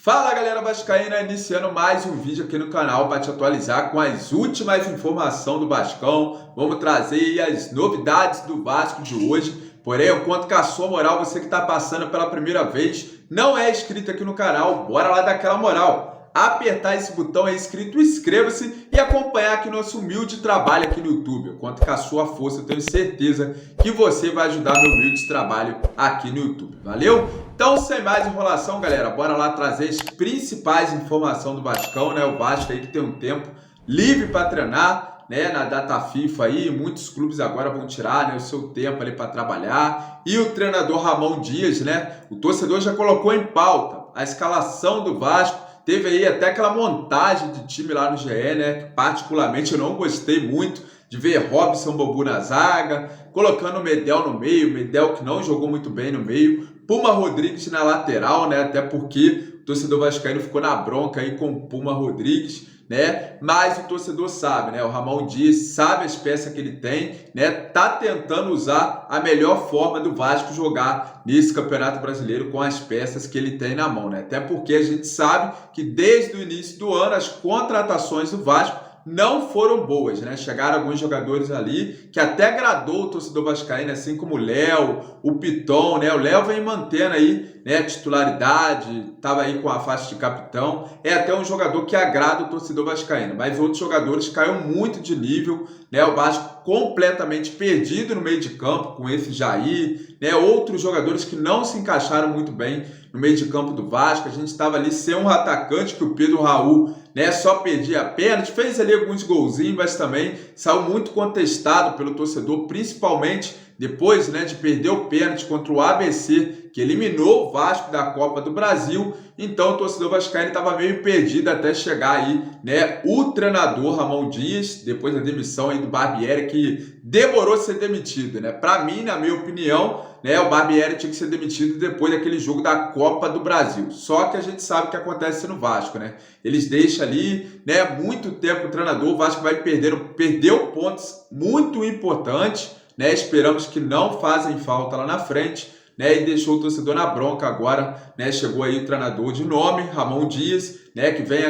Fala galera vascaína, iniciando mais um vídeo aqui no canal para te atualizar com as últimas informações do Vascão. Vamos trazer aí as novidades do Vasco de hoje. Porém, eu conto com a sua moral, você que está passando pela primeira vez, não é inscrito aqui no canal, bora lá dar aquela moral. Apertar esse botão aí escrito inscreva-se e acompanhar aqui nosso humilde trabalho aqui no YouTube. Eu conto com a sua força, eu tenho certeza que você vai ajudar meu humilde trabalho aqui no YouTube. Valeu? Então, sem mais enrolação, galera, bora lá trazer as principais informações do Vascão, né? O Vasco aí que tem um tempo livre para treinar, né? Na data FIFA aí, muitos clubes agora vão tirar, né, o seu tempo ali para trabalhar. E o treinador Ramon Dias, né? O torcedor já colocou em pauta a escalação do Vasco. Teve aí até aquela montagem de time lá no GE, né? Que particularmente eu não gostei muito de ver Robson Bambu na zaga, colocando o Medel no meio, Medel que não jogou muito bem no meio, Puma Rodrigues na lateral, né? Até porque o torcedor vascaíno ficou na bronca aí com o Puma Rodrigues, né? Mas o torcedor sabe, né? O Ramon Dias sabe as peças que ele tem, né? Tá tentando usar a melhor forma do Vasco jogar nesse Campeonato Brasileiro com as peças que ele tem na mão, né? Até porque a gente sabe que desde o início do ano as contratações do Vasco não foram boas, né? Chegaram alguns jogadores ali que até agradou o torcedor vascaíno, assim como o Léo, o Piton, né? O Léo vem mantendo aí, né, titularidade, estava aí com a faixa de capitão. É até um jogador que agrada o torcedor vascaíno, mas outros jogadores caíram muito de nível, né? O Vasco completamente perdido no meio de campo com esse Jair, né? Outros jogadores que não se encaixaram muito bem no meio de campo do Vasco. A gente estava ali sem um atacante, que o Pedro Raul, né, só perdia pênalti, fez ali alguns golzinhos, mas também saiu muito contestado pelo torcedor, principalmente depois, né, de perder o pênalti contra o ABC, que eliminou o Vasco da Copa do Brasil. Então o torcedor vascaíno estava meio perdido até chegar aí, né, o treinador Ramon Dias, depois da demissão aí do Barbieri, que demorou a ser demitido, né? Para mim, na minha opinião, né, o Barbieri tinha que ser demitido depois daquele jogo da Copa do Brasil. Só que a gente sabe o que acontece no Vasco, né? Eles deixam ali, né, muito tempo o treinador, o Vasco vai perdeu pontos muito importantes, né? Esperamos que não fazem falta lá na frente, né? E deixou o torcedor na bronca agora, né? Chegou aí o treinador de nome, Ramon Dias, né? Que vem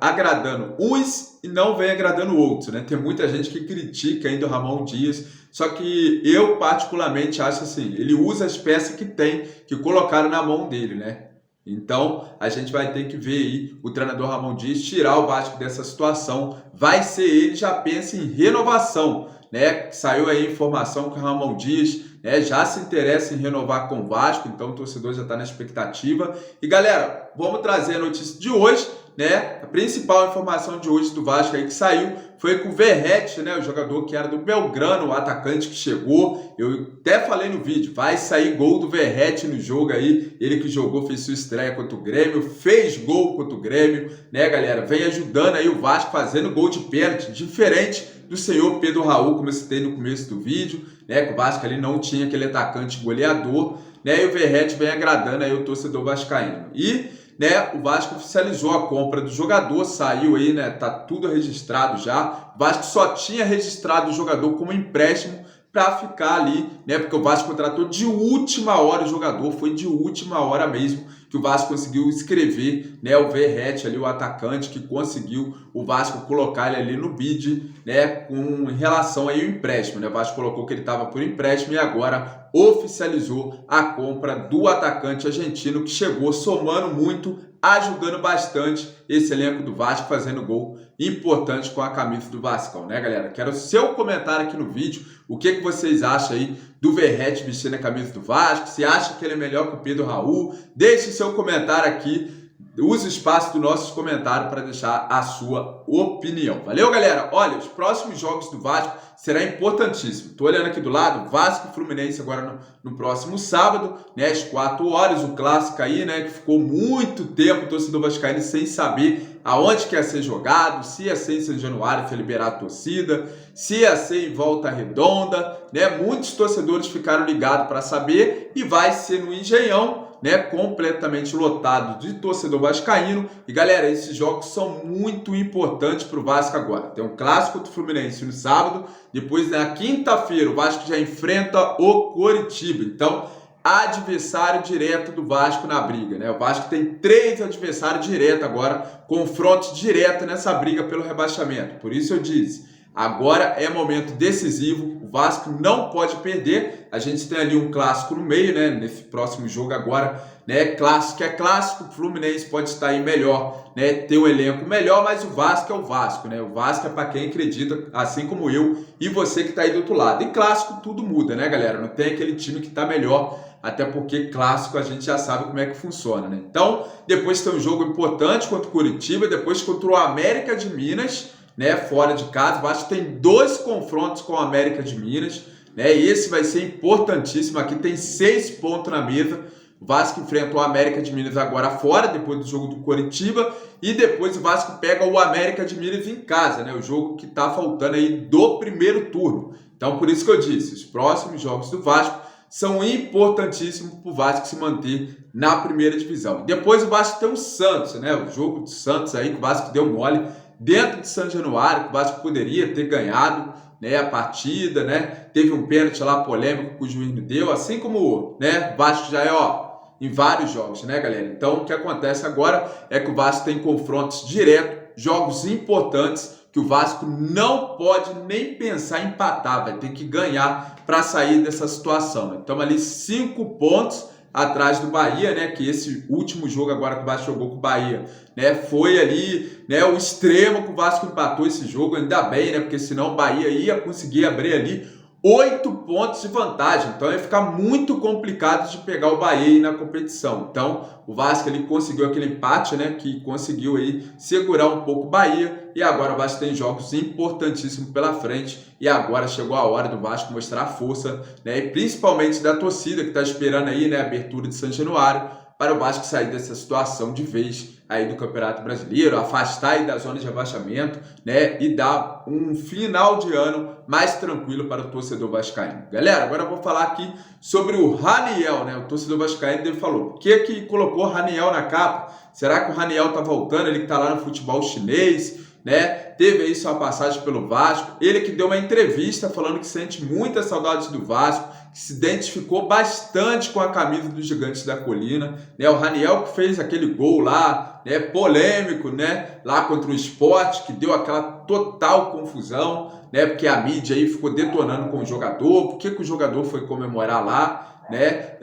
agradando uns e não vem agradando outros, né? Tem muita gente que critica ainda o Ramon Dias, só que eu particularmente acho assim, ele usa as peças que tem, que colocaram na mão dele, né? Então, a gente vai ter que ver aí o treinador Ramon Dias tirar o Vasco dessa situação. Vai ser ele, já pensa em renovação, né? Saiu aí a informação que o Ramon Dias, né, já se interessa em renovar com o Vasco, então o torcedor já está na expectativa. E galera, vamos trazer a notícia de hoje, né? A principal informação de hoje do Vasco aí que saiu foi com o Verratti, né, o jogador que era do Belgrano, o atacante que chegou. Eu até falei no vídeo, vai sair gol do Verratti no jogo aí. Ele que jogou, fez sua estreia contra o Grêmio, fez gol contra o Grêmio, né, galera? Vem ajudando aí o Vasco fazendo gol de pênalti, diferente do senhor Pedro Raul, como eu citei no começo do vídeo, né, que o Vasco ali não tinha aquele atacante goleador, né, e o Verratti vem agradando aí o torcedor vascaíno. E, né, o Vasco oficializou a compra do jogador, saiu aí, né, tá tudo registrado já. O Vasco só tinha registrado o jogador como empréstimo para ficar ali, né, porque o Vasco contratou de última hora o jogador, foi de última hora mesmo que o Vasco conseguiu escrever, né, o Verratti ali, o atacante, que conseguiu o Vasco colocar ele ali no bid, né, com relação aí ao empréstimo, né? O Vasco colocou que ele estava por empréstimo e agora oficializou a compra do atacante argentino, que chegou somando muito, ajudando bastante esse elenco do Vasco, fazendo gol importante com a camisa do Vascão, né, galera? Quero o seu comentário aqui no vídeo, o que vocês acham aí do Verratti vestindo a camisa do Vasco, se acha que ele é melhor que o Pedro Raul? Deixe seu comentário aqui, use o espaço do nosso comentário para deixar a sua opinião. Valeu, galera? Olha, os próximos jogos do Vasco será importantíssimo. Tô olhando aqui do lado, Vasco e Fluminense agora no próximo sábado, né, às 4 horas, o clássico aí, né, que ficou muito tempo o torcedor vascaíno sem saber aonde que ia ser jogado, se ia ser em São Januário, se ia liberar a torcida, se ia ser em Volta Redonda, né? Muitos torcedores ficaram ligados para saber e vai ser no Engenhão, né, completamente lotado de torcedor vascaíno. E galera, esses jogos são muito importantes para o Vasco agora. Tem um clássico contra o Fluminense no sábado, depois na quinta-feira o Vasco já enfrenta o Coritiba. Então adversário direto do Vasco na briga, né? O Vasco tem 3 adversários diretos agora, confrontos diretos nessa briga pelo rebaixamento. Por isso eu disse, agora é momento decisivo, o Vasco não pode perder. A gente tem ali um clássico no meio, né? Nesse próximo jogo agora, né? Clássico é clássico, o Fluminense pode estar aí melhor, né? Ter um elenco melhor, mas o Vasco é o Vasco, né? O Vasco é para quem acredita, assim como eu e você que está aí do outro lado. E clássico tudo muda, né, galera? Não tem aquele time que está melhor, até porque clássico a gente já sabe como é que funciona, né? Então, depois tem um jogo importante contra o Curitiba, depois contra o América de Minas, né? Fora de casa. O Vasco tem 2 confrontos com o América de Minas, né? Esse vai ser importantíssimo. Aqui tem 6 pontos na mesa. O Vasco enfrenta o América de Minas agora fora, depois do jogo do Coritiba, e depois o Vasco pega o América de Minas em casa, né? O jogo que tá faltando aí do primeiro turno. Então, por isso que eu disse, os próximos jogos do Vasco são importantíssimos para o Vasco se manter na primeira divisão. Depois o Vasco tem o Santos, né? O jogo do Santos aí, que o Vasco deu mole dentro de São Januário, que o Vasco poderia ter ganhado, né, a partida, né? Teve um pênalti lá polêmico que o juiz não deu, assim como, né, o Vasco já é, em vários jogos, né, galera? Então, o que acontece agora é que o Vasco tem confrontos diretos, jogos importantes, que o Vasco não pode nem pensar em empatar, vai ter que ganhar para sair dessa situação. Estamos ali 5 pontos atrás do Bahia, né? Que esse último jogo agora que o Vasco jogou com o Bahia, né? Foi ali, né? O extremo que o Vasco empatou esse jogo, ainda bem, né? Porque senão o Bahia ia conseguir abrir ali 8 pontos de vantagem, então ia ficar muito complicado de pegar o Bahia aí na competição. Então o Vasco ele conseguiu aquele empate, né, que conseguiu aí segurar um pouco o Bahia, e agora o Vasco tem jogos importantíssimos pela frente, e agora chegou a hora do Vasco mostrar a força, né, e principalmente da torcida que está esperando aí, né, a abertura de São Januário, para o Vasco sair dessa situação de vez aí do Campeonato Brasileiro, afastar aí da zona de rebaixamento, né, e dar um final de ano mais tranquilo para o torcedor vascaíno. Galera, agora eu vou falar aqui sobre o Raniel, né, o torcedor vascaíno dele falou, por que colocou o Raniel na capa? Será que o Raniel tá voltando, ele que tá lá no futebol chinês, né, teve aí sua passagem pelo Vasco, ele que deu uma entrevista falando que sente muita saudade do Vasco, que se identificou bastante com a camisa dos Gigantes da Colina, né? O Raniel que fez aquele gol lá, né, polêmico, né, lá contra o Sport, que deu aquela total confusão, né, porque a mídia aí ficou detonando com o jogador, por que o jogador foi comemorar lá, né,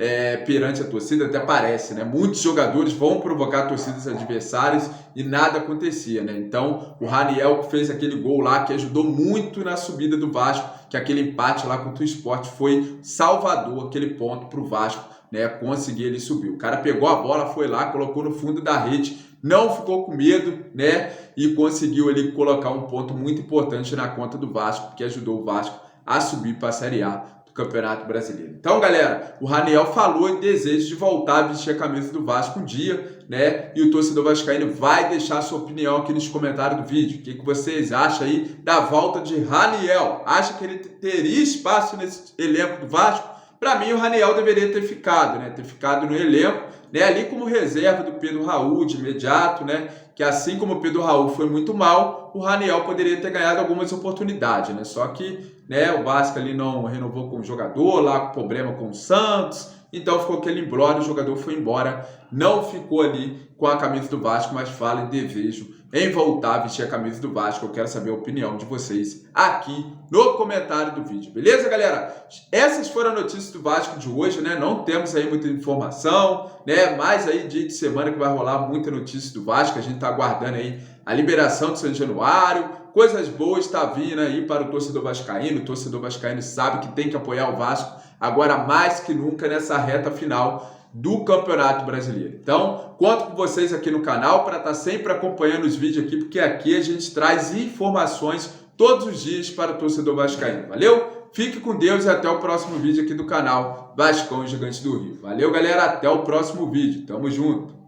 perante a torcida, até parece, né, muitos jogadores vão provocar torcidas adversárias e nada acontecia, né, então o Raniel que fez aquele gol lá, que ajudou muito na subida do Vasco, que aquele empate lá contra o Sport foi salvador, aquele ponto para o Vasco, né, conseguir ele subir. O cara pegou a bola, foi lá, colocou no fundo da rede, não ficou com medo, né, e conseguiu ali colocar um ponto muito importante na conta do Vasco, que ajudou o Vasco a subir para a Série A do Campeonato Brasileiro. Então, galera, o Raniel falou em desejo de voltar a vestir a camisa do Vasco um dia, né, e o torcedor vascaíno vai deixar a sua opinião aqui nos comentários do vídeo. O que vocês acham aí da volta de Raniel? Acha que ele teria espaço nesse elenco do Vasco? Para mim, o Raniel deveria ter ficado, né? Ter ficado no elenco, né? Ali como reserva do Pedro Raul de imediato, né? Que assim como o Pedro Raul foi muito mal, o Raniel poderia ter ganhado algumas oportunidades, né? Só que, né, o Vasco ali não renovou com o jogador, lá com problema com o Santos, então ficou aquele imbróglio, o jogador foi embora, não ficou ali com a camisa do Vasco, mas fala em desejo em voltar a vestir a camisa do Vasco. Eu quero saber a opinião de vocês aqui no comentário do vídeo, beleza, galera? Essas foram as notícias do Vasco de hoje, né? Não temos aí muita informação, né? Mas aí dia de semana que vai rolar muita notícia do Vasco, a gente tá aguardando aí a liberação de São Januário, coisas boas tá vindo aí para o torcedor vascaíno. O torcedor vascaíno sabe que tem que apoiar o Vasco agora mais que nunca nessa reta final do Campeonato Brasileiro. Então, conto com vocês aqui no canal para estar sempre acompanhando os vídeos aqui, porque aqui a gente traz informações todos os dias para o torcedor vascaíno. Valeu? Fique com Deus e até o próximo vídeo aqui do canal Vascão Gigante do Rio. Valeu, galera. Até o próximo vídeo. Tamo junto.